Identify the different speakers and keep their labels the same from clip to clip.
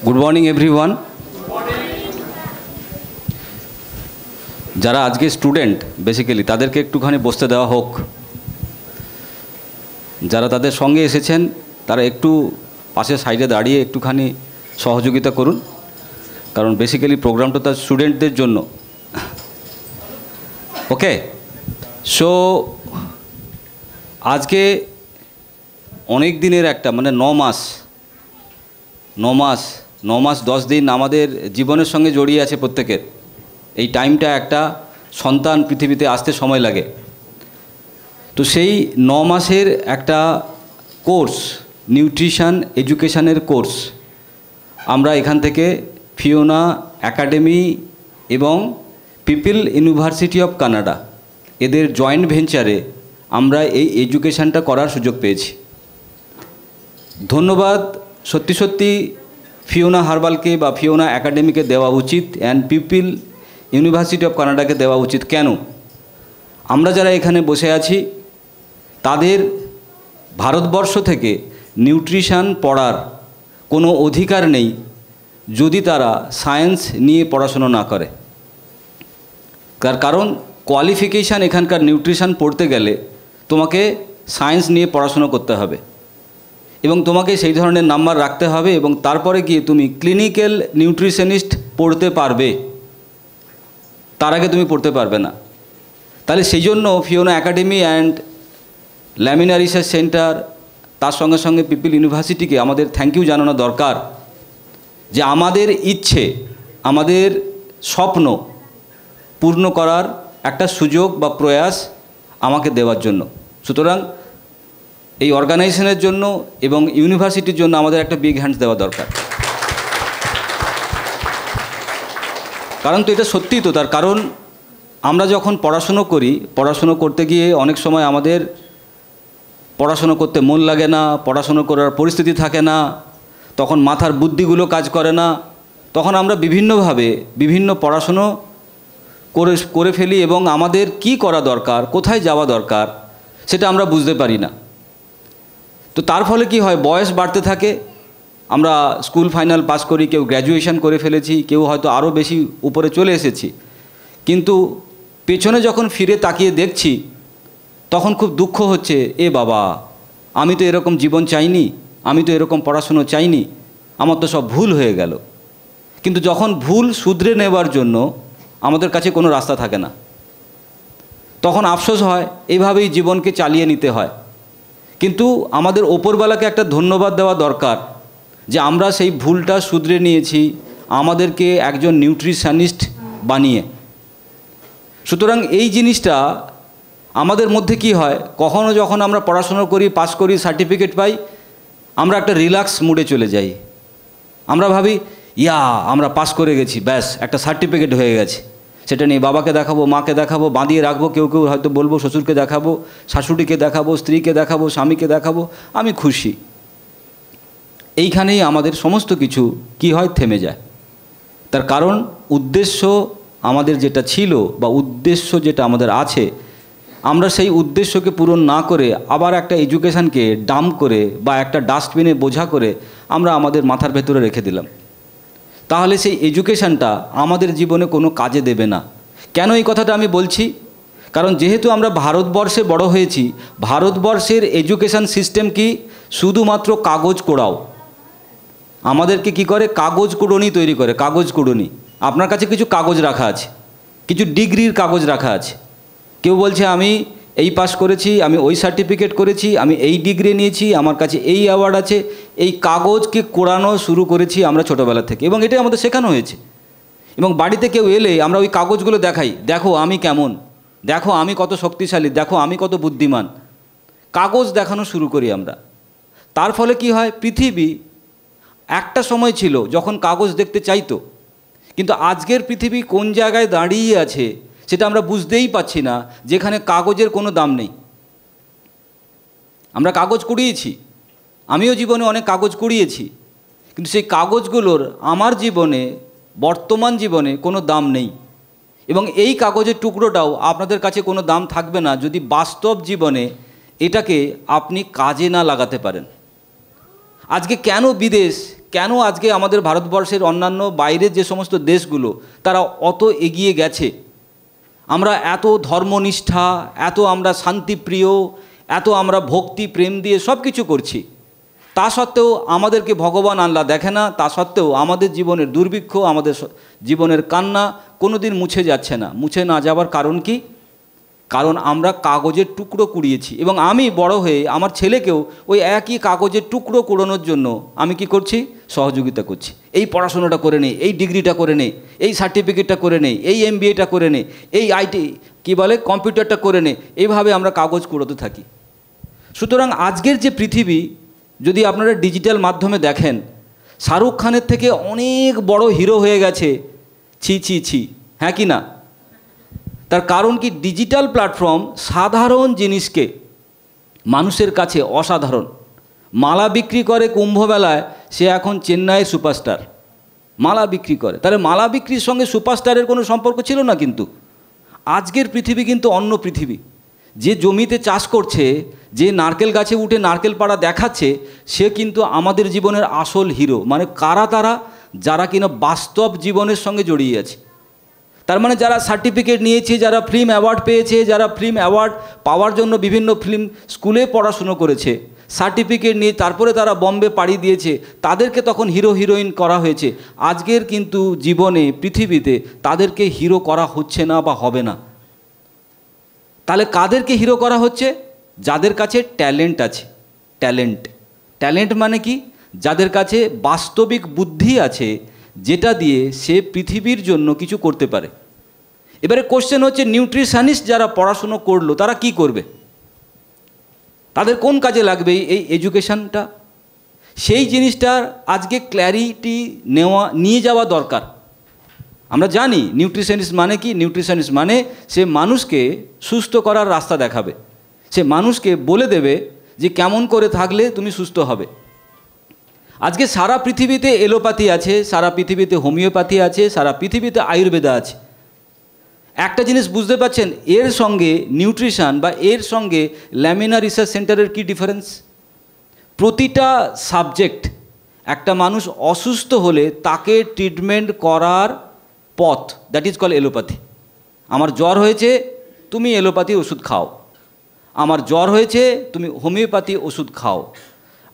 Speaker 1: Good morning everyone. যারা আজকে student basically তাদেরকে একটুখানি বসতে দেওয়া হোক। যারা তাদের সঙ্গে এসেছেন তারা একটু পাশে সাইডে দাঁড়িয়ে একটুখানি সহযোগিতা করুন, কারণ বেসিক্যালি প্রোগ্রামটা তার স্টুডেন্টদের জন্য। ওকে, সো আজকে অনেক দিনের একটা মানে 9 মাস 10 দিন আমাদের জীবনের সঙ্গে জড়িয়ে আছে প্রত্যেকের। এই টাইমটা একটা সন্তান পৃথিবীতে আসতে সময় লাগে। তো সেই 9 মাসের একটা কোর্স, নিউট্রিশন এডুকেশনের কোর্স আমরা এখান থেকে ফিওনা একাডেমি এবং পিপল ইউনিভার্সিটি অফ কানাডা এদের জয়েন্ট ভেঞ্চারে আমরা এই এডুকেশনটা করার সুযোগ পেয়েছি। ধন্যবাদ সত্যি সত্যি ফিওনা হার্বালকে বা ফিওনা একাডেমিকে দেওয়া উচিত অ্যান্ড পিপল ইউনিভার্সিটি অফ কানাডাকে দেওয়া উচিত। কেন? আমরা যারা এখানে বসে আছি তাদের ভারতবর্ষ থেকে নিউট্রিশন পড়ার কোনো অধিকার নেই যদি তারা সায়েন্স নিয়ে পড়াশোনা না করে। তার কারণ কোয়ালিফিকেশান এখানকার নিউট্রিশন পড়তে গেলে তোমাকে সায়েন্স নিয়ে পড়াশোনা করতে হবে এবং তোমাকে সেই ধরনের নাম্বার রাখতে হবে এবং তারপরে গিয়ে তুমি ক্লিনিক্যাল নিউট্রিশনিস্ট পড়তে পারবে, তার আগে তুমি পড়তে পারবে না। তাহলে সেই জন্য Fiona academy and lamina research centre তার সঙ্গে সঙ্গে পিপল ইউনিভার্সিটিকে আমাদের থ্যাংক ইউ জানানো দরকার যে আমাদের ইচ্ছে, আমাদের স্বপ্ন পূর্ণ করার একটা সুযোগ বা প্রয়াস আমাকে দেওয়ার জন্য। সুতরাং এই অর্গানাইজেশনের জন্য এবং ইউনিভার্সিটির জন্য আমাদের একটা বিগ হ্যান্ডস দেওয়া দরকার। কারণ তো এটা সত্যিই তো, তার কারণ আমরা যখন পড়াশুনো করি, পড়াশুনো করতে গিয়ে অনেক সময় আমাদের পড়াশুনো করতে মন লাগে না, পড়াশুনো করার পরিস্থিতি থাকে না, তখন মাথার বুদ্ধিগুলো কাজ করে না, তখন আমরা বিভিন্নভাবে বিভিন্ন পড়াশুনো করে ফেলি এবং আমাদের কি করা দরকার, কোথায় যাওয়া দরকার সেটা আমরা বুঝতে পারি না। তো তার ফলে কি হয়, বয়স বাড়তে থাকে, আমরা স্কুল ফাইনাল পাস করি, কেউ গ্র্যাজুয়েশন করে ফেলেছি, কেউ হয়তো আরও বেশি উপরে চলে এসেছি, কিন্তু পেছনে যখন ফিরে তাকিয়ে দেখছি তখন খুব দুঃখ হচ্ছে, এ বাবা আমি তো এরকম জীবন চাইনি, আমি তো এরকম পড়াশুনো চাইনি, আমার তো সব ভুল হয়ে গেল। কিন্তু যখন ভুল শুধরে নেবার জন্য আমাদের কাছে কোনো রাস্তা থাকে না, তখন আফসোস হয়, এইভাবেই জীবনকে চালিয়ে নিতে হয়। কিন্তু আমাদের ওপরওয়ালাকে একটা ধন্যবাদ দেওয়া দরকার যে আমরা সেই ভুলটা শুধরে নিয়েছি আমাদেরকে একজন নিউট্রিশনিস্ট বানিয়ে। সুতরাং এই জিনিসটা আমাদের মধ্যে কি হয়, কখনো যখন আমরা পড়াশোনা করি, পাস করি, সার্টিফিকেট পাই, আমরা একটা রিল্যাক্স মুডে চলে যাই। আমরা ভাবি আমরা পাস করে গেছি, ব্যাস একটা সার্টিফিকেট হয়ে গেছে, সেটা নিয়ে বাবাকে দেখাবো, মাকে দেখাবো, বাঁধিয়ে রাখবো, কেউ কেউ হয়তো বলবো শ্বশুরকে দেখাবো, শাশুড়িকে দেখাবো, স্ত্রীকে দেখাবো, স্বামীকে দেখাবো, আমি খুশি। এইখানেই আমাদের সমস্ত কিছু কি হয়, থেমে যায়। তার কারণ উদ্দেশ্য আমাদের যেটা ছিল বা উদ্দেশ্য যেটা আমাদের আছে, আমরা সেই উদ্দেশ্যকে পূরণ না করে আবার একটা এডুকেশানকে ডাম্প করে বা একটা ডাস্টবিনে বোঝা করে আমরা আমাদের মাথার ভেতরে রেখে দিলাম। তাহলে সেই এডুকেশানটা আমাদের জীবনে কোনো কাজে দেবে না। কেন এই কথাটা আমি বলছি? কারণ যেহেতু আমরা ভারতবর্ষে বড় হয়েছি, ভারতবর্ষের এডুকেশান সিস্টেম কি শুধুমাত্র কাগজ কোড়াও। আমাদেরকে কি করে, কাগজ কুড়নি তৈরি করে, কাগজ কুড়নি। আপনার কাছে কিছু কাগজ রাখা আছে, কিছু ডিগ্রির কাগজ রাখা আছে। কেউ বলছে আমি এই পাস করেছি, আমি ওই সার্টিফিকেট করেছি, আমি এই ডিগ্রি নিয়েছি, আমার কাছে এই অ্যাওয়ার্ড আছে। এই কাগজকে কোড়ানো শুরু করেছি আমরা ছোটোবেলা থেকে এবং এটাই আমাদের শেখানো হয়েছে। এবং বাড়িতে কেউ এলে আমরা ওই কাগজগুলো দেখাই, দেখো আমি কেমন, দেখো আমি কত শক্তিশালী, দেখো আমি কত বুদ্ধিমান। কাগজ দেখানো শুরু করি আমরা। তার ফলে কি হয়, পৃথিবী একটা সময় ছিল যখন কাগজ দেখতে চাইতো, কিন্তু আজকের পৃথিবী কোন জায়গায় দাঁড়িয়ে আছে সেটা আমরা বুঝতেই পারছি না, যেখানে কাগজের কোনো দাম নেই। আমরা কাগজ কুড়িয়েছি, আমিও জীবনে অনেক কাগজ কুড়িয়েছি, কিন্তু সেই কাগজগুলোর আমার জীবনে, বর্তমান জীবনে কোনো দাম নেই। এবং এই কাগজের টুকরোটাও আপনাদের কাছে কোনো দাম থাকবে না যদি বাস্তব জীবনে এটাকে আপনি কাজে না লাগাতে পারেন। আজকে কেন বিদেশ, কেন আজকে আমাদের ভারতবর্ষের অন্যান্য বাইরের যে সমস্ত দেশগুলো তারা অত এগিয়ে গেছে, আমরা এত ধর্মনিষ্ঠা, এত আমরা শান্তিপ্রিয়, এত আমরা ভক্তি প্রেম দিয়ে সব কিছু করছি, তা সত্ত্বেও আমাদেরকে ভগবান আল্লাহ দেখে না, তা সত্ত্বেও আমাদের জীবনের দুর্ভিক্ষ, আমাদের জীবনের কান্না কোনো দিন মুছে যাচ্ছে না। মুছে না যাওয়ার কারণ কি? কারণ আমরা কাগজের টুকরো কুড়িয়েছি। এবং আমি বড় হয়ে আমার ছেলেকেও ওই একই কাগজের টুকরো কুড়োনোর জন্য আমি কি করছি? সহযোগিতা করছি। এই পড়াশোনাটা করে নে, এই ডিগ্রিটা করে নে, এই সার্টিফিকেটটা করে নে, এই MBAটা করে নে, এই আইটি কী বলে কম্পিউটারটা করে নে, এইভাবে আমরা কাগজ কুড়োতে থাকি। সুতরাং আজকের যে পৃথিবী, যদি আপনারা ডিজিটাল মাধ্যমে দেখেন, শাহরুখ খানের থেকে অনেক বড় হিরো হয়ে গেছে। ছি ছি ছি, হ্যাঁ কি না? তার কারণ কি? ডিজিটাল প্ল্যাটফর্ম সাধারণ জিনিসকে মানুষের কাছে অসাধারণ। মালা বিক্রি করে কুম্ভমেলায়, সে এখন চেন্নাইয়ের সুপারস্টার। মালা বিক্রি করে, তাহলে মালা বিক্রির সঙ্গে সুপারস্টারের কোনো সম্পর্ক ছিল না। কিন্তু আজকের পৃথিবী কিন্তু অন্য পৃথিবী। যে জমিতে চাষ করছে, যে নারকেল গাছে উঠে নারকেল পাড়া দেখাচ্ছে, সে কিন্তু আমাদের জীবনের আসল হিরো। মানে কারা তারা? যারা কিনা বাস্তব জীবনের সঙ্গে জড়িয়ে আছে। তার মানে যারা সার্টিফিকেট নিয়েছে, যারা ফিল্ম অ্যাওয়ার্ড পেয়েছে, যারা ফিল্ম অ্যাওয়ার্ড পাওয়ার জন্য বিভিন্ন ফিল্ম স্কুলে পড়াশুনো করেছে, সার্টিফিকেট নিয়ে তারপরে তারা বম্বে পাড়ি দিয়েছে, তাদেরকে তখন হিরো হিরোইন করা হয়েছে। আজকের কিন্তু জীবনে, পৃথিবীতে তাদেরকে হিরো করা হচ্ছে না বা হবে না। তাহলে কাদেরকে হিরো করা হচ্ছে? যাদের কাছে ট্যালেন্ট আছে। ট্যালেন্ট মানে কি? যাদের কাছে বাস্তবিক বুদ্ধি আছে, যেটা দিয়ে সে পৃথিবীর জন্য কিছু করতে পারে। এবারে কোশ্চেন হচ্ছে, নিউট্রিশনিস্ট যারা পড়াশুনো করলো তারা কি করবে? তাদের কোন কাজে লাগবে এই এডুকেশনটা? সেই জিনিসটার আজকে ক্ল্যারিটি নিয়ে যাওয়া দরকার। আমরা জানি নিউট্রিশনিস্ট মানে কি। নিউট্রিশনিস্ট মানে সে মানুষকে সুস্থ করার রাস্তা দেখাবে। সে মানুষকে বলে দেবে যে কেমন করে থাকলে তুমি সুস্থ হবে। আজকে সারা পৃথিবীতে এলোপ্যাথি আছে, সারা পৃথিবীতে হোমিওপ্যাথি আছে, সারা পৃথিবীতে আয়ুর্বেদা আছে। একটা জিনিস বুঝতে পারছেন, এর সঙ্গে নিউট্রিশন বা এর সঙ্গে ল্যামিনা রিসার্চ সেন্টারের কি ডিফারেন্স? প্রতিটা সাবজেক্ট, একটা মানুষ অসুস্থ হলে তাকে ট্রিটমেন্ট করার পথ, দ্যাট ইজ কল এলোপ্যাথি। আমার জ্বর হয়েছে, তুমি এলোপ্যাথি ওষুধ খাও। আমার জ্বর হয়েছে, তুমি হোমিওপ্যাথি ওষুধ খাও।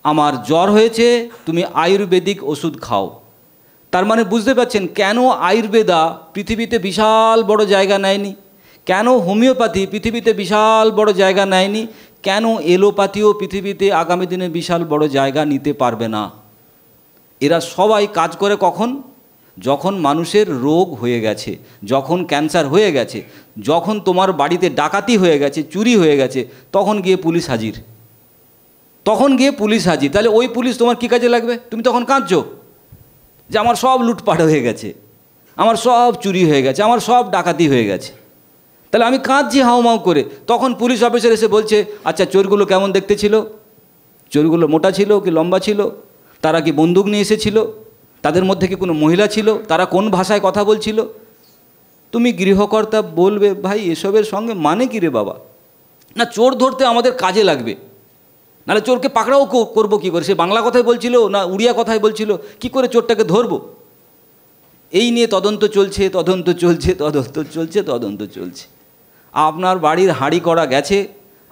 Speaker 1: আমার জ্বর হয়েছে, তুমি আয়ুর্বেদিক ওষুধ খাও। তার মানে বুঝতে পারছেন কেন আয়ুর্বেদা পৃথিবীতে বিশাল বড় জায়গা নেয়নি, কেন হোমিওপ্যাথি পৃথিবীতে বিশাল বড় জায়গা নেয়নি, কেন এলোপ্যাথিও পৃথিবীতে আগামী দিনে বিশাল বড় জায়গা নিতে পারবে না। এরা সবাই কাজ করে কখন? যখন মানুষের রোগ হয়ে গেছে, যখন ক্যান্সার হয়ে গেছে, যখন তোমার বাড়িতে ডাকাতি হয়ে গেছে, চুরি হয়ে গেছে, তখন গিয়ে পুলিশ হাজির। তাহলে ওই পুলিশ তোমার কী কাজে লাগবে? তুমি তখন কাঁদছো যে আমার সব লুটপাট হয়ে গেছে, আমার সব চুরি হয়ে গেছে, আমার সব ডাকাতি হয়ে গেছে। তাহলে আমি কাঁদছি হাউমাউ করে। তখন পুলিশ অফিসার এসে বলছে, আচ্ছা চোরগুলো কেমন দেখতে ছিল? চোরগুলো মোটা ছিল কি লম্বা ছিল? তারা কি বন্দুক নিয়ে এসেছিল? তাদের মধ্যে কি কোনো মহিলা ছিল? তারা কোন ভাষায় কথা বলছিল? তুমি গৃহকর্তা বলবে, ভাই এসবের সঙ্গে মানে কী রে বাবা? না, চোর ধরতে আমাদের কাজে লাগবে, নাহলে চোরকে পাকড়াও করবো কী করে? সে বাংলা কথায় বলছিল না উড়িয়া কথায় বলছিল, কি করে চোরটাকে ধরবো? এই নিয়ে তদন্ত চলছে। আপনার বাড়ির হাঁড়ি করা গেছে,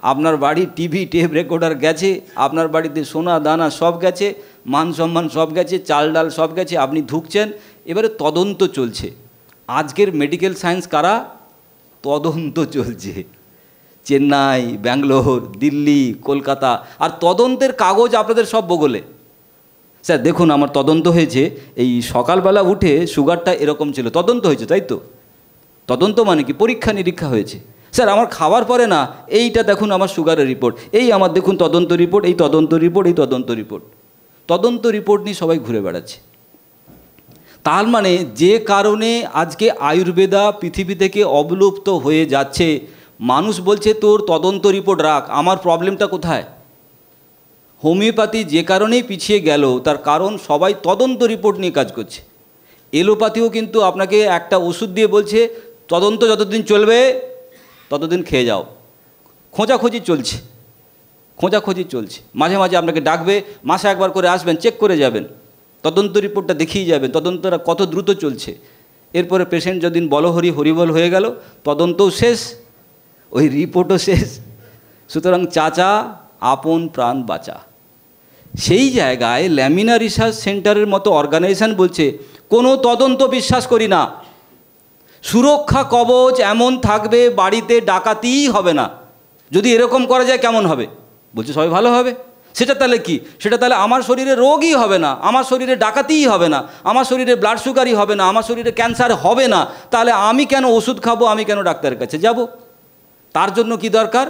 Speaker 1: আপনার বাড়ির টিভি টেপ রেকর্ডার গেছে, আপনার বাড়িতে সোনা দানা সব গেছে, মান সম্মান সব গেছে, চাল ডাল সব গেছে, আপনি ঢুকছেন। এবারে তদন্ত চলছে। আজকের মেডিকেল সায়েন্স কারা? তদন্ত চলছে। চেন্নাই, ব্যাঙ্গালোর, দিল্লি, কলকাতা, আর তদন্তের কাগজ আপনাদের সব বগলে। স্যার দেখুন আমার তদন্ত হয়েছে, এই সকালবেলা উঠে সুগারটা এরকম ছিল, তদন্ত হয়েছে। তাই তো? তদন্ত মানে কি? পরীক্ষা নিরীক্ষা হয়েছে। স্যার আমার খাওয়ার পরে না, এইটা দেখুন আমার সুগারের রিপোর্ট, এই আমার দেখুন তদন্ত রিপোর্ট, এই তদন্ত রিপোর্ট। তদন্ত রিপোর্ট নিয়ে সবাই ঘুরে বেড়াচ্ছে। তার মানে যে কারণে আজকে আয়ুর্বেদা পৃথিবী থেকে অবলুপ্ত হয়ে যাচ্ছে, মানুষ বলছে তোর তদন্ত রিপোর্ট রাখ, আমার প্রবলেমটা কোথায়? হোমিওপ্যাথি যে কারণেই পিছিয়ে গেল, তার কারণ সবাই তদন্ত রিপোর্ট নিয়ে কাজ করছে। এলোপ্যাথিও কিন্তু আপনাকে একটা ওষুধ দিয়ে বলছে তদন্ত যতদিন চলবে ততদিন খেয়ে যাও, খোঁজাখুঁজি চলছে। খোঁজাখুঁজি চলছে, মাঝে মাঝে আপনাকে ডাকবে, মাসে একবার করে আসবেন, চেক করে যাবেন, তদন্ত রিপোর্টটা দেখিয়ে যাবেন তদন্তটা কত দ্রুত চলছে। এরপরে পেশেন্ট যদিন বলহরি হরিবল হয়ে গেল, তদন্তও শেষ, ওই রিপোর্টও শেষ। সুতরাং চাচা আপন প্রাণ বাঁচা। সেই জায়গায় ল্যামিনা রিসার্চ সেন্টারের মতো অর্গানাইজেশন বলছে কোনো তদন্ত বিশ্বাস করি না, সুরক্ষা কবচ এমন থাকবে বাড়িতে ডাকাতিই হবে না। যদি এরকম করা যায় কেমন হবে? বলছে সবাই ভালো হবে। সেটা তাহলে কি? সেটা তাহলে আমার শরীরে রোগই হবে না, আমার শরীরে ডাকাতিই হবে না, আমার শরীরে ব্লাড সুগারই হবে না, আমার শরীরে ক্যান্সার হবে না। তাহলে আমি কেন ওষুধ খাবো, আমি কেন ডাক্তারের কাছে যাব? তার জন্য কি দরকার?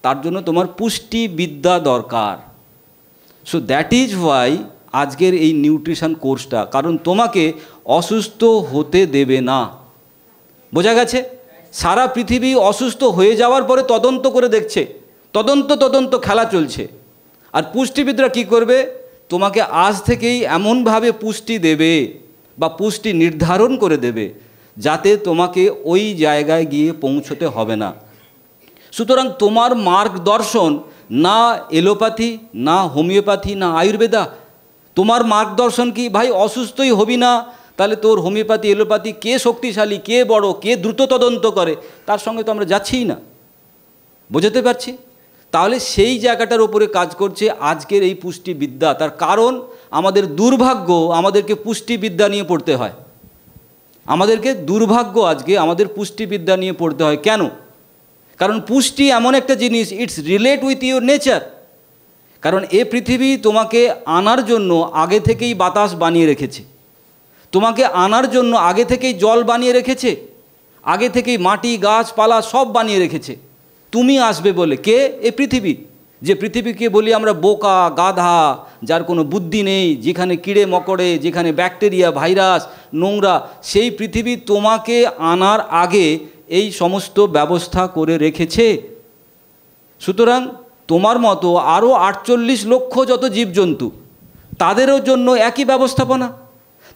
Speaker 1: তার জন্য তোমার পুষ্টিবিদ্যা দরকার। সো দ্যাট ইজ ওয়াই আজকের এই নিউট্রিশন কোর্সটা, কারণ তোমাকে অসুস্থ হতে দেবে না। বোঝা গেছে? সারা পৃথিবী অসুস্থ হয়ে যাওয়ার পরে তদন্ত করে দেখছে, তদন্ত খেলা চলছে। আর পুষ্টিবিদরা কি করবে? তোমাকে আজ থেকেই এমনভাবে পুষ্টি দেবে বা পুষ্টি নির্ধারণ করে দেবে যাতে তোমাকে ওই জায়গায় গিয়ে পৌঁছতে হবে না। সুতরাং তোমার মার্গদর্শন না এলোপ্যাথি, না হোমিওপ্যাথি, না আয়ুর্বেদা। তোমার মার্গদর্শন কি? ভাই অসুস্থই হবি না, তাহলে তোর হোমিওপ্যাথি এলোপ্যাথি কে শক্তিশালী, কে বড়, কে দ্রুত তদন্ত করে, তার সঙ্গে তো আমরা যাচ্ছিই না। বোঝাতে পারছি? তাহলে সেই জায়গাটার উপরে কাজ করছে আজকের এই পুষ্টিবিদ্যা। তার কারণ আমাদের দুর্ভাগ্য, আমাদেরকে পুষ্টিবিদ্যা নিয়ে পড়তে হয়। আমাদেরকে দুর্ভাগ্য আজকে আমাদের পুষ্টিবিদ্যা নিয়ে পড়তে হয়। কেন? কারণ পুষ্টি এমন একটা জিনিস, it's relate with your nature. কারণ এ পৃথিবী তোমাকে আনার জন্য আগে থেকেই বাতাস বানিয়ে রেখেছে, তোমাকে আনার জন্য আগে থেকেই জল বানিয়ে রেখেছে, আগে থেকেই মাটি গাছপালা সব বানিয়ে রেখেছে। তুমি আসবে বলে। কে? এ পৃথিবী। যে পৃথিবীকে বলি আমরা বোকা, গাধা, যার কোনো বুদ্ধি নেই, যেখানে কিড়ে মকড়ে, যেখানে ব্যাকটেরিয়া, ভাইরাস, নোংরা, সেই পৃথিবী তোমাকে আনার আগে এই সমস্ত ব্যবস্থা করে রেখেছে। সুতরাং তোমার মতো আরও 48 লক্ষ যত জীবজন্তু, তাদেরও জন্য একই ব্যবস্থাপনা।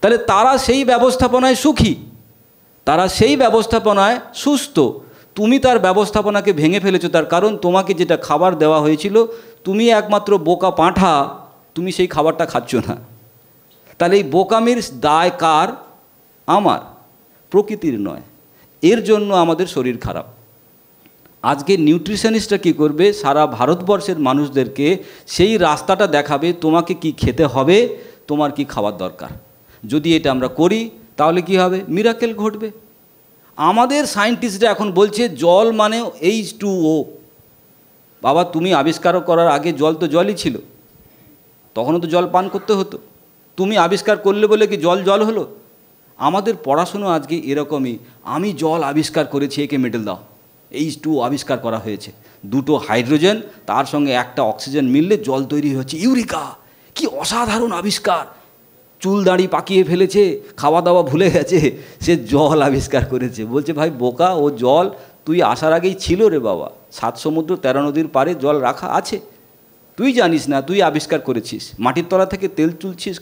Speaker 1: তাহলে তারা সেই ব্যবস্থাপনায় সুখী, তারা সেই ব্যবস্থাপনায় সুস্থ। তুমি তার ব্যবস্থাপনাকে ভেঙে ফেলেছো। তার কারণ তোমাকে যেটা খাবার দেওয়া হয়েছিল, তুমি একমাত্র বোকা পাঁঠা, তুমি সেই খাবারটা খাচ্ছ না। তাহলে এই বোকামির দায় কার? আমার, প্রকৃতির নয়। এর জন্য আমাদের শরীর খারাপ। আজকে নিউট্রিশনিস্টরা কী করবে? সারা ভারতবর্ষের মানুষদেরকে সেই রাস্তাটা দেখাবে, তোমাকে কি খেতে হবে, তোমার কি খাওয়ার দরকার। যদি এটা আমরা করি তাহলে কি হবে? মিরাকেল ঘটবে। আমাদের সায়েন্টিস্টরা এখন বলছে জল মানে H2O। বাবা, তুমি আবিষ্কার করার আগে জল তো জলই ছিল, তখনও তো জল পান করতে হতো। তুমি আবিষ্কার করলে বলে কি জল জল হলো? আমাদের পড়াশুনো আজকে এরকমই। আমি জল আবিষ্কার করেছি, একে মেডেল দাও। H2O আবিষ্কার করা হয়েছে, দুটো হাইড্রোজেন তার সঙ্গে একটা অক্সিজেন মিললে জল তৈরি হচ্ছে। ইউরিকা, কি অসাধারণ আবিষ্কার! চুল দাড়ি পাকিয়ে ফেলেছে, খাওয়া দাওয়া ভুলে গেছে, সে জল আবিষ্কার করেছে। বলছে ভাই বোকা, ও জল তুই আসার আগেই ছিল রে বাবা। 7 সমুদ্র 13 নদীর পারে জল রাখা আছে, তুই জানিস না, তুই আবিষ্কার করেছিস। মাটির তলা থেকে তেল তুলছিস,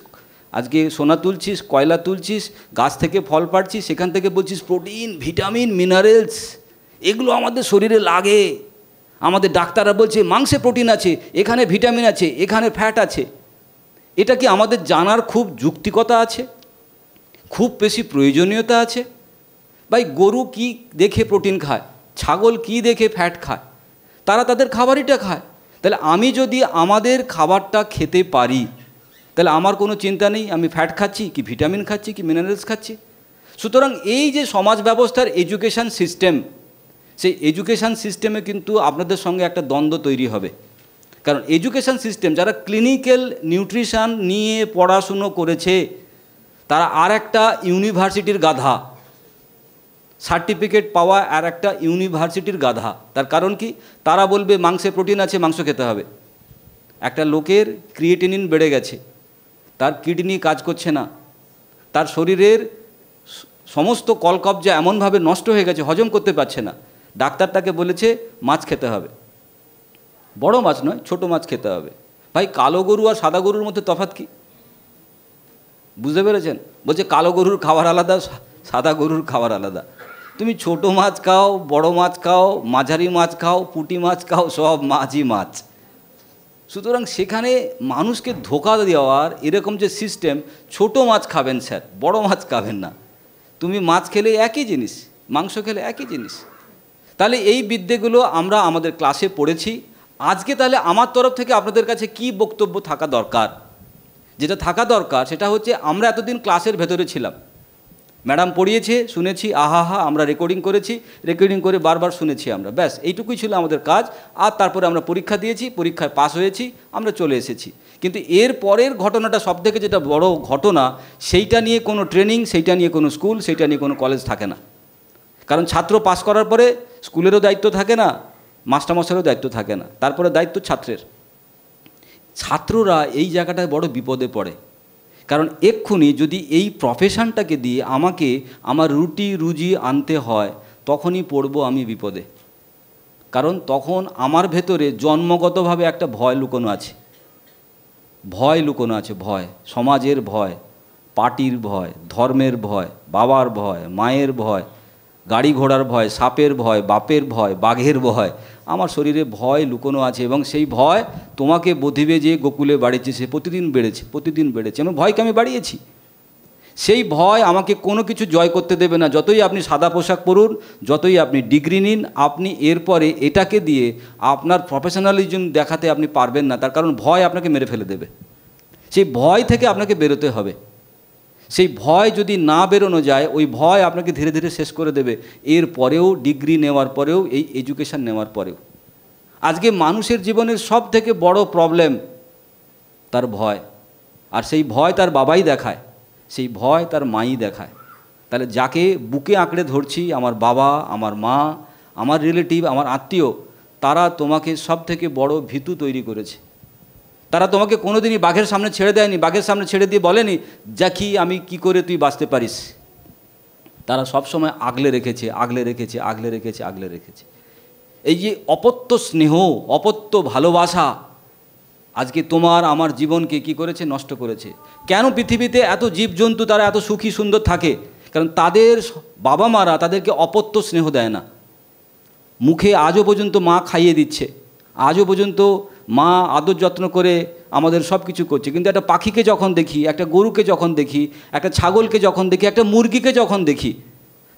Speaker 1: আজকে সোনা তুলছিস, কয়লা তুলছিস, গাছ থেকে ফল পাড়ছিস, সেখান থেকে বলছিস প্রোটিন, ভিটামিন, মিনারেলস, এগুলো আমাদের শরীরে লাগে। আমাদের ডাক্তাররা বলছে মাংসে প্রোটিন আছে, এখানে ভিটামিন আছে, এখানে ফ্যাট আছে। এটা কি আমাদের জানার খুব যুক্তিকতা আছে? খুব বেশি প্রয়োজনীয়তা আছে? ভাই গরু কি দেখে প্রোটিন খায়, ছাগল কি দেখে ফ্যাট খায়? তারা তাদের খাবারইটা খায়। তাহলে আমি যদি আমাদের খাবারটা খেতে পারি, তাহলে আমার কোনো চিন্তা নেই আমি ফ্যাট খাচ্ছি কি ভিটামিন খাচ্ছি কি মিনারেলস খাচ্ছি। সুতরাং এই যে সমাজ ব্যবস্থার এডুকেশান সিস্টেম, সেই এডুকেশান সিস্টেমে কিন্তু আপনাদের সঙ্গে একটা দ্বন্দ্ব তৈরি হবে। কারণ এডুকেশান সিস্টেম যারা ক্লিনিক্যাল নিউট্রিশন নিয়ে পড়াশুনো করেছে, তারা আর একটা ইউনিভার্সিটির গাধা, সার্টিফিকেট পাওয়া আর একটা ইউনিভার্সিটির গাধা। তার কারণ কি? তারা বলবে মাংসে প্রোটিন আছে, মাংস খেতে হবে। একটা লোকের ক্রিয়েটিনিন বেড়ে গেছে, তার কিডনি কাজ করছে না, তার শরীরের সমস্ত কলকবজা এমনভাবে নষ্ট হয়ে গেছে, হজম করতে পারছে না। ডাক্তার তাকে বলেছে মাছ খেতে হবে, বড় মাছ নয়, ছোট মাছ খেতে হবে। ভাই কালো গরু আর সাদা গরুর মধ্যে তফাৎ কি? বুঝতে পেরেছেন? বলছে কালো গরুর খাবার আলাদা, সাদা গরুর খাবার আলাদা। তুমি ছোট মাছ খাও, বড় মাছ খাও, মাঝারি মাছ খাও, পুঁটি মাছ খাও, সব মাছই মাছ। সুতরাং সেখানে মানুষকে ধোঁকা দেওয়ার এরকম যে সিস্টেম, ছোট মাছ খাবেন স্যার, বড় মাছ খাবেন না। তুমি মাছ খেলে একই জিনিস, মাংস খেলে একই জিনিস। তাহলে এই বিদ্যেগুলো আমরা আমাদের ক্লাসে পড়েছি। আজকে তাহলে আমার তরফ থেকে আপনাদের কাছে কি বক্তব্য থাকা দরকার? যেটা থাকা দরকার সেটা হচ্ছে, আমরা এতদিন ক্লাসের ভেতরে ছিলাম, ম্যাডাম পড়িয়েছে, শুনেছি, আহা আমরা রেকর্ডিং করেছি, রেকর্ডিং করে বারবার শুনেছি আমরা, ব্যাস এইটুকুই ছিল আমাদের কাজ। আর তারপরে আমরা পরীক্ষা দিয়েছি, পরীক্ষায় পাস হয়েছি, আমরা চলে এসেছি। কিন্তু এর পরের ঘটনাটা সবথেকে যেটা বড় ঘটনা, সেইটা নিয়ে কোনো ট্রেনিং, সেইটা নিয়ে কোনো স্কুল, সেইটা নিয়ে কোনো কলেজ থাকে না। কারণ ছাত্র পাস করার পরে স্কুলেরও দায়িত্ব থাকে না, মাস্টারমশাইয়েরও দায়িত্ব থাকে না, তারপরে দায়িত্ব ছাত্রের। ছাত্ররা এই জায়গাটায় বড় বিপদে পড়ে। কারণ এক্ষুনি যদি এই প্রফেশনটাকে দিয়ে আমাকে আমার রুটি রুজি আনতে হয়, তখনই পড়ব আমি বিপদে। কারণ তখন আমার ভেতরে জন্মগতভাবে একটা ভয় লুকোনো আছে, ভয় লুকোনো আছে, ভয়, সমাজের ভয়, পার্টির ভয়, ধর্মের ভয়, বাবার ভয়, মায়ের ভয়, গাড়ি ঘোড়ার ভয়, সাপের ভয়, বাপের ভয়, বাঘের ভয়। আমার শরীরে ভয় লুকোনো আছে, এবং সেই ভয় তোমাকে বোধিবে যে গোকুলে বাড়িয়েছে, সে প্রতিদিন বেড়েছে, প্রতিদিন বেড়েছে। আমি ভয়কে আমি বাড়িয়েছি। সেই ভয় আমাকে কোনো কিছু জয় করতে দেবে না। যতই আপনি সাদা পোশাক পরুন, যতই আপনি ডিগ্রি নিন, আপনি এরপরে এটাকে দিয়ে আপনার প্রফেশনালিজম দেখাতে আপনি পারবেন না। তার কারণ ভয় আপনাকে মেরে ফেলে দেবে। সেই ভয় থেকে আপনাকে বেরোতে হবে। সেই ভয় যদি না বেরোনো যায়, ওই ভয় আপনাকে ধীরে ধীরে শেষ করে দেবে। এর পরেও, ডিগ্রি নেওয়ার পরেও, এই এডুকেশান নেওয়ার পরেও। আজকে মানুষের জীবনের সব থেকে বড় প্রবলেম তার ভয়। আর সেই ভয় তার বাবাই দেখায়, সেই ভয় তার মাই দেখায়। তাহলে যাকে বুকে আঁকড়ে ধরছি, আমার বাবা, আমার মা, আমার রিলেটিভ, আমার আত্মীয়, তারা তোমাকে সব থেকে বড় ভীতু তৈরি করেছে। তারা তোমাকে কোনোদিনই বাঘের সামনে ছেড়ে দেয়নি, বাঘের সামনে ছেড়ে দিয়ে বলেনি দেখি আমি কি করে তুই বাঁচতে পারিস। তারা সবসময় আগলে রেখেছে, আগলে রেখেছে, আগলে রেখেছে, আগলে রেখেছে। এই যে অপত্য স্নেহ, অপত্য ভালোবাসা আজকে তোমার আমার জীবনকে কি করেছে? নষ্ট করেছে। কেন পৃথিবীতে এত জীবজন্তু তারা এত সুখী সুন্দর থাকে? কারণ তাদের বাবা মারা তাদেরকে অপত্য স্নেহ দেয় না। মুখে আজও পর্যন্ত মা খাইয়ে দিচ্ছে, আজও পর্যন্ত মা আদর যত্ন করে আমাদের সব কিছু করছে। কিন্তু একটা পাখিকে যখন দেখি, একটা গরুকে যখন দেখি, একটা ছাগলকে যখন দেখি, একটা মুরগিকে যখন দেখি,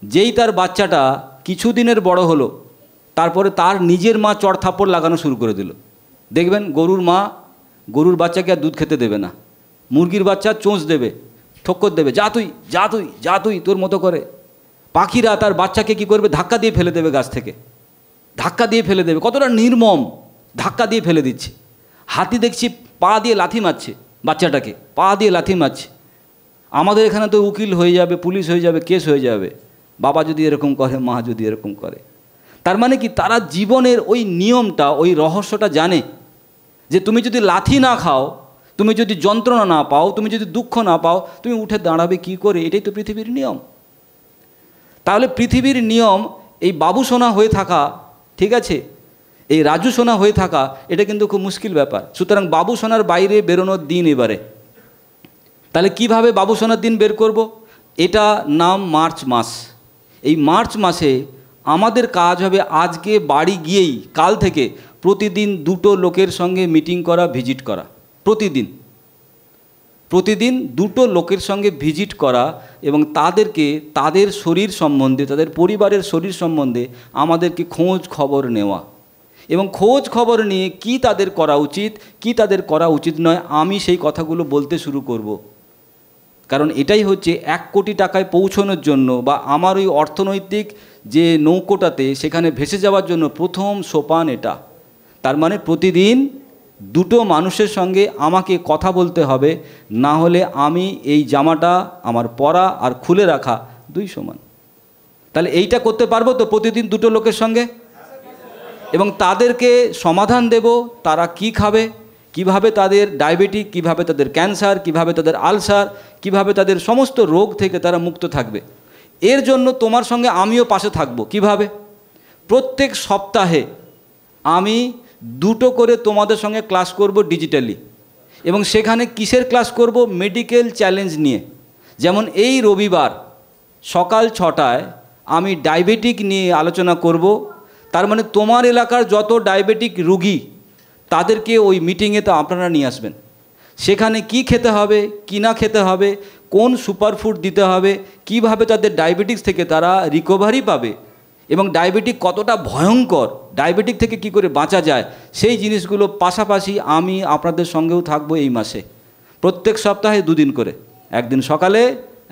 Speaker 1: যেই তার বাচ্চাটা কিছুদিনের বড় হলো, তারপরে তার নিজের মা চড় থাপ্পড় লাগানো শুরু করে দিল। দেখবেন গরুর মা গরুর বাচ্চাকে আর দুধ খেতে দেবে না, মুরগির বাচ্চা চোঁচ দেবে, ঠক্কর দেবে, যা তুই যা তুই যা তুই তোর মতো করে। পাখিরা তার বাচ্চাকে কি করবে? ধাক্কা দিয়ে ফেলে দেবে গাছ থেকে, ধাক্কা দিয়ে ফেলে দেবে। কতটা নির্মম, ধাক্কা দিয়ে ফেলে দিচ্ছে। হাতি দেখছি পা দিয়ে লাথি মারছে বাচ্চাটাকে, পা দিয়ে লাথি মারছে। আমাদের এখানে তো উকিল হয়ে যাবে, পুলিশ হয়ে যাবে, কেস হয়ে যাবে, বাবা যদি এরকম করে, মা যদি এরকম করে। তার মানে কি? তারা জীবনের ওই নিয়মটা, ওই রহস্যটা জানে যে তুমি যদি লাথি না খাও, তুমি যদি যন্ত্রণা না পাও, তুমি যদি দুঃখ না পাও, তুমি উঠে দাঁড়াবে কি করে? এটাই তো পৃথিবীর নিয়ম। তাহলে পৃথিবীর নিয়ম এই বাবু সোনা হয়ে থাকা, ঠিক আছে, এই রাজু সোনা হয়ে থাকা, এটা কিন্তু খুব মুশকিল ব্যাপার। সুতরাং বাবু সোনার বাইরে বেরোনোর দিন এবারে। তাহলে কিভাবে বাবু সোনার দিন বের করব? এটা নাম মার্চ মাস। এই মার্চ মাসে আমাদের কাজ হবে আজকে বাড়ি গিয়েই কাল থেকে প্রতিদিন দুটো লোকের সঙ্গে মিটিং করা, ভিজিট করা। প্রতিদিন দুটো লোকের সঙ্গে ভিজিট করা এবং তাদেরকে তাদের শরীর সম্বন্ধে, তাদের পরিবারের শরীর সম্বন্ধে আমাদেরকে খোঁজ খবর নেওয়া, এবং খোঁজ খবর নিয়ে কি তাদের করা উচিত, কি তাদের করা উচিত নয়, আমি সেই কথাগুলো বলতে শুরু করব। কারণ এটাই হচ্ছে 1 কোটি টাকায় পৌঁছানোর জন্য, বা আমার ওই অর্থনৈতিক যে নৌকোটাতে সেখানে ভেসে যাওয়ার জন্য প্রথম সোপান এটা। তার মানে প্রতিদিন দুটো মানুষের সঙ্গে আমাকে কথা বলতে হবে, না হলে আমি এই জামাটা আমার পরা আর খুলে রাখা 2 সমান। তাহলে এইটা করতে পারবো তো প্রতিদিন দুটো লোকের সঙ্গে? এবং তাদেরকে সমাধান দেব তারা কি খাবে, কিভাবে তাদের ডায়াবেটিক, কিভাবে তাদের ক্যান্সার, কিভাবে তাদের আলসার, কিভাবে তাদের সমস্ত রোগ থেকে তারা মুক্ত থাকবে। এর জন্য তোমার সঙ্গে আমিও পাশে থাকব। কিভাবে? প্রত্যেক সপ্তাহে আমি 2টো করে তোমাদের সঙ্গে ক্লাস করব ডিজিটালি। এবং সেখানে কিসের ক্লাস করব? মেডিকেল চ্যালেঞ্জ নিয়ে। যেমন এই রবিবার সকাল 6টায় আমি ডায়াবেটিক নিয়ে আলোচনা করব। তার মানে তোমার এলাকার যত ডায়াবেটিক রুগী তাদেরকে ওই মিটিংয়ে তো আপনারা নিয়ে আসবেন। সেখানে কি খেতে হবে, কি না খেতে হবে, কোন সুপারফুড দিতে হবে, কিভাবে তাদের ডায়াবেটিস থেকে তারা রিকভারি পাবে এবং ডায়াবেটিক কতটা ভয়ঙ্কর, ডায়াবেটিক থেকে কি করে বাঁচা যায়, সেই জিনিসগুলো পাশাপাশি আমি আপনাদের সঙ্গেও থাকবো এই মাসে। প্রত্যেক সপ্তাহে 2 দিন করে, একদিন সকালে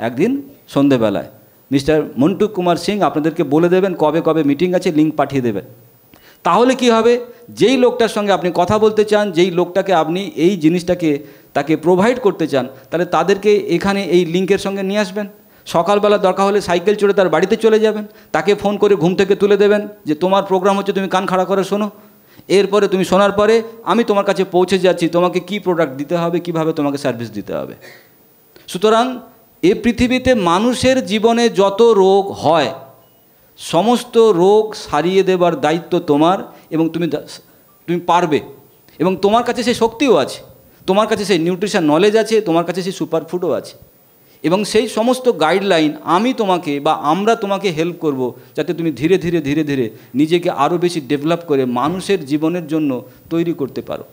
Speaker 1: একদিন সন্ধেবেলায়। মিস্টার মন্টু কুমার সিং আপনাদেরকে বলে দেবেন কবে কবে মিটিং আছে, লিঙ্ক পাঠিয়ে দেবেন। তাহলে কি হবে, যেই লোকটার সঙ্গে আপনি কথা বলতে চান, যেই লোকটাকে আপনি এই জিনিসটাকে তাকে প্রোভাইড করতে চান, তাহলে তাদেরকে এখানে এই লিঙ্কের সঙ্গে নিয়ে আসবেন। সকালবেলা দরকার হলে সাইকেল চড়ে তার বাড়িতে চলে যাবেন, তাকে ফোন করে ঘুম থেকে তুলে দেবেন যে তোমার প্রোগ্রাম হচ্ছে, তুমি কান খাড়া করে শোনো। এরপরে তুমি শোনার পরে আমি তোমার কাছে পৌঁছে যাচ্ছি, তোমাকে কি প্রোডাক্ট দিতে হবে, কিভাবে তোমাকে সার্ভিস দিতে হবে। সুতরাং এ পৃথিবীতে মানুষের জীবনে যত রোগ হয়, সমস্ত রোগ সারিয়ে দেবার দায়িত্ব তোমার, এবং তুমি পারবে, এবং তোমার কাছে সেই শক্তিও আছে, তোমার কাছে সেই নিউট্রিশন নলেজ আছে, তোমার কাছে সেই সুপারফুডও আছে, এবং সেই সমস্ত গাইডলাইন আমি তোমাকে বা আমরা তোমাকে হেল্প করব, যাতে তুমি ধীরে ধীরে ধীরে ধীরে নিজেকে আরও বেশি ডেভেলপ করে মানুষের জীবনের জন্য তৈরি করতে পারো।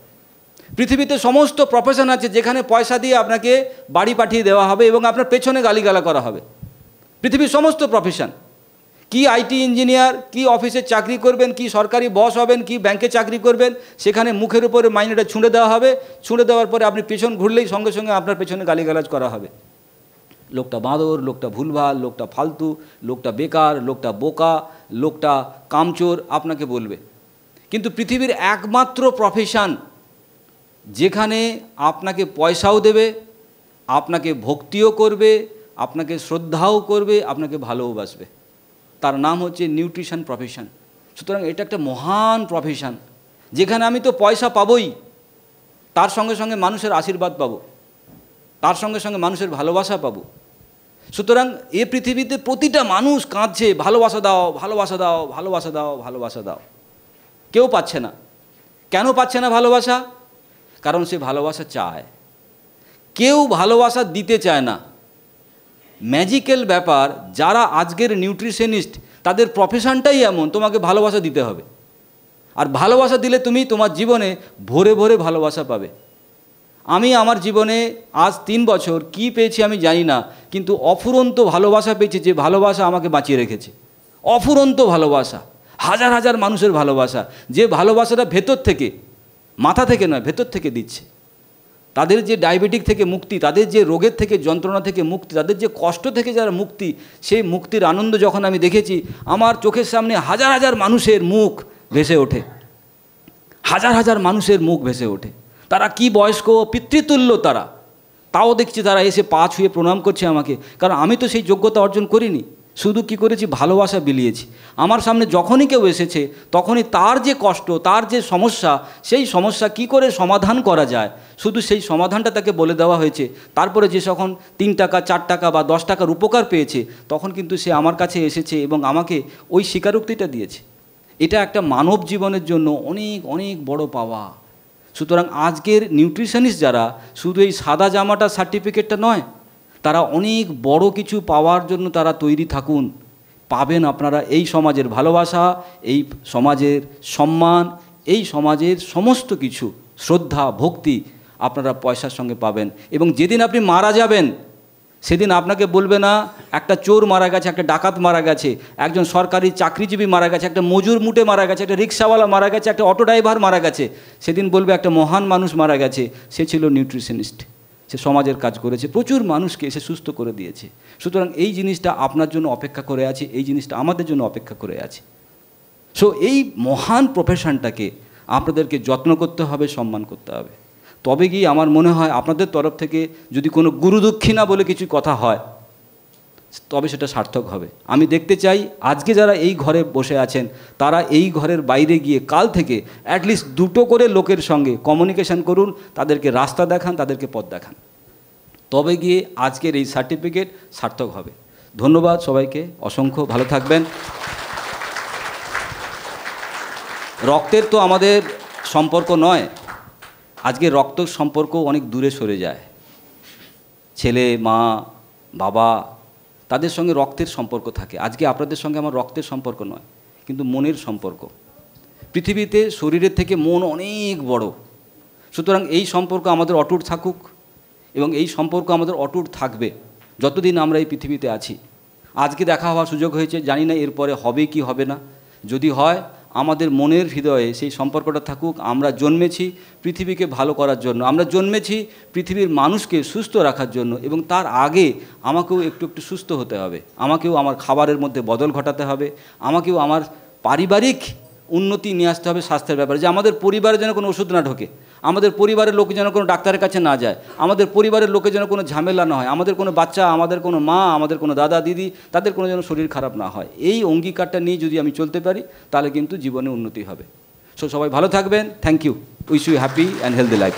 Speaker 1: পৃথিবীতে সমস্ত প্রফেশন আছে যেখানে পয়সা দিয়ে আপনাকে বাড়ি পাঠিয়ে দেওয়া হবে এবং আপনার পেছনে গালিগালা করা হবে। পৃথিবীর সমস্ত প্রফেশন, কি আইটি ইঞ্জিনিয়ার, কি অফিসে চাকরি করবেন, কি সরকারি বস হবেন, কি ব্যাংকে চাকরি করবেন, সেখানে মুখের উপরে মাইনেটা ছুঁড়ে দেওয়া হবে। ছুঁড়ে দেওয়ার পরে আপনি পেছন ঘুরলেই সঙ্গে সঙ্গে আপনার পেছনে গালিগালাজ করা হবে। লোকটা বাঁদর, লোকটা ভুলভাল, লোকটা ফালতু, লোকটা বেকার, লোকটা বোকা, লোকটা কামচোর আপনাকে বলবে। কিন্তু পৃথিবীর একমাত্র প্রফেশন যেখানে আপনাকে পয়সাও দেবে, আপনাকে ভক্তিও করবে, আপনাকে শ্রদ্ধাও করবে, আপনাকে ভালোবাসবে, তার নাম হচ্ছে নিউট্রিশন প্রফেশন। সুতরাং এটা একটা মহান প্রফেশন, যেখানে আমি তো পয়সা পাবই, তার সঙ্গে সঙ্গে মানুষের আশীর্বাদ পাবো, তার সঙ্গে সঙ্গে মানুষের ভালোবাসা পাবো। সুতরাং এ পৃথিবীতে প্রতিটা মানুষ কাঁদছে, ভালোবাসা দাও, ভালোবাসা দাও, ভালোবাসা দাও, ভালোবাসা দাও। কেউ পাচ্ছে না। কেন পাচ্ছে না ভালোবাসা? কারণ সে ভালোবাসা চায়। কেউ ভালোবাসা দিতে চায় না। ম্যাজিক্যাল ব্যাপার, যারা আজকের নিউট্রিশনিস্ট তাদের প্রফেশনটাই এমন, তোমাকে ভালোবাসা দিতে হবে। আর ভালোবাসা দিলে তুমি তোমার জীবনে ভরে ভরে ভালোবাসা পাবে। আমি আমার জীবনে আজ 3 বছর কি পেয়েছি আমি জানি না, কিন্তু অফুরন্ত ভালোবাসা পেয়েছি, যে ভালোবাসা আমাকে বাঁচিয়ে রেখেছে। অফুরন্ত ভালোবাসা, হাজার হাজার মানুষের ভালোবাসা, যে ভালোবাসাটা ভেতর থেকে, মাথা থেকে নয়, ভেতর থেকে দিচ্ছে। তাদের যে ডায়াবেটিক থেকে মুক্তি, তাদের যে রোগের থেকে, যন্ত্রণা থেকে মুক্তি, তাদের যে কষ্ট থেকে যারা মুক্তি, সেই মুক্তির আনন্দ যখন আমি দেখেছি, আমার চোখের সামনে হাজার হাজার মানুষের মুখ ভেসে ওঠে, হাজার হাজার মানুষের মুখ ভেসে ওঠে। তারা কি বয়স্ক, পিতৃতুল্য তারা, তাও দেখছি তারা এসে পা ছুঁয়ে প্রণাম করছে আমাকে। কারণ আমি তো সেই যোগ্যতা অর্জন করিনি, শুধু কি করেছি, ভালোবাসা বিলিয়েছি। আমার সামনে যখনই কেউ এসেছে, তখনই তার যে কষ্ট, তার যে সমস্যা, সেই সমস্যা কি করে সমাধান করা যায়, শুধু সেই সমাধানটা তাকে বলে দেওয়া হয়েছে। তারপরে যে যখন 3 টাকা, 4 টাকা বা 10 টাকার উপকার পেয়েছে, তখন কিন্তু সে আমার কাছে এসেছে এবং আমাকে ওই স্বীকারোক্তিটা দিয়েছে। এটা একটা মানব জীবনের জন্য অনেক অনেক বড় পাওয়া। সুতরাং আজকের নিউট্রিশনিস্ট যারা, শুধু এই সাদা জামাটা, সার্টিফিকেটটা নয়, তারা অনেক বড় কিছু পাওয়ার জন্য তারা তৈরি থাকুন। পাবেন আপনারা এই সমাজের ভালোবাসা, এই সমাজের সম্মান, এই সমাজের সমস্ত কিছু, শ্রদ্ধা, ভক্তি আপনারা পয়সার সঙ্গে পাবেন। এবং যেদিন আপনি মারা যাবেন, সেদিন আপনাকে বলবে না একটা চোর মারা গেছে, একটা ডাকাত মারা গেছে, একজন সরকারি চাকরিজীবী মারা গেছে, একটা মজুর মুটে মারা গেছে, একটা রিক্সাওয়ালা মারা গেছে, একটা অটো ড্রাইভার মারা গেছে। সেদিন বলবে একটা মহান মানুষ মারা গেছে, সে ছিল নিউট্রিশনিস্ট, সে সমাজের কাজ করেছে, প্রচুর মানুষকে সে সুস্থ করে দিয়েছে। সুতরাং এই জিনিসটা আপনার জন্য অপেক্ষা করে আছে, এই জিনিসটা আমাদের জন্য অপেক্ষা করে আছে। সো এই মহান প্রফেশনটাকে আপনাদেরকে যত্ন করতে হবে, সম্মান করতে হবে। তবে গিয়ে আমার মনে হয় আপনাদের তরফ থেকে যদি কোনো গুরুদক্ষিণা বলে কিছু কথা হয়, তবে সেটা সার্থক হবে। আমি দেখতে চাই আজকে যারা এই ঘরে বসে আছেন, তারা এই ঘরের বাইরে গিয়ে কাল থেকে অ্যাটলিস্ট 2টো করে লোকের সঙ্গে কমিউনিকেশন করুন, তাদেরকে রাস্তা দেখান, তাদেরকে পথ দেখান। তবে গিয়ে আজকের এই সার্টিফিকেট সার্থক হবে। ধন্যবাদ সবাইকে, অসংখ্য ভালো থাকবেন। রক্তের তো আমাদের সম্পর্ক নয়, আজকে রক্ত সম্পর্ক অনেক দূরে সরে যায়। ছেলে, মা, বাবা, তাদের সঙ্গে রক্তের সম্পর্ক থাকে। আজকে আপনাদের সঙ্গে আমার রক্তের সম্পর্ক নয়, কিন্তু মনের সম্পর্ক। পৃথিবীতে শরীরের থেকে মন অনেক বড়। সুতরাং এই সম্পর্ক আমাদের অটুট থাকুক এবং এই সম্পর্ক আমাদের অটুট থাকবে যতদিন আমরা এই পৃথিবীতে আছি। আজকে দেখা হওয়ার সুযোগ হয়েছে, জানি না এরপরে হবে কি হবে না। যদি হয়, আমাদের মনের হৃদয়ে সেই সম্পর্কটা থাকুক। আমরা জন্মেছি পৃথিবীকে ভালো করার জন্য, আমরা জন্মেছি পৃথিবীর মানুষকে সুস্থ রাখার জন্য, এবং তার আগে আমাকেও একটু একটু সুস্থ হতে হবে। আমাকেও আমার খাবারের মধ্যে বদল ঘটাতে হবে, আমাকেও আমার পারিবারিক উন্নতি নিয়ে আসতে হবে স্বাস্থ্যের ব্যাপারে। যে আমাদের পরিবারে যেন কোনো ওষুধ না ঢোকে, আমাদের পরিবারের লোক যেন কোনো ডাক্তারের কাছে না যায়, আমাদের পরিবারের লোকের যেন কোনো ঝামেলা না হয়, আমাদের কোনো বাচ্চা, আমাদের কোনো মা, আমাদের কোনো দাদা দিদি, তাদের কোনো যেন শরীর খারাপ না হয়। এই অঙ্গীকারটা নিয়ে যদি আমি চলতে পারি, তাহলে কিন্তু জীবনে উন্নতি হবে। সো সবাই ভালো থাকবেন। Thank you. Wish you happy and healthy life.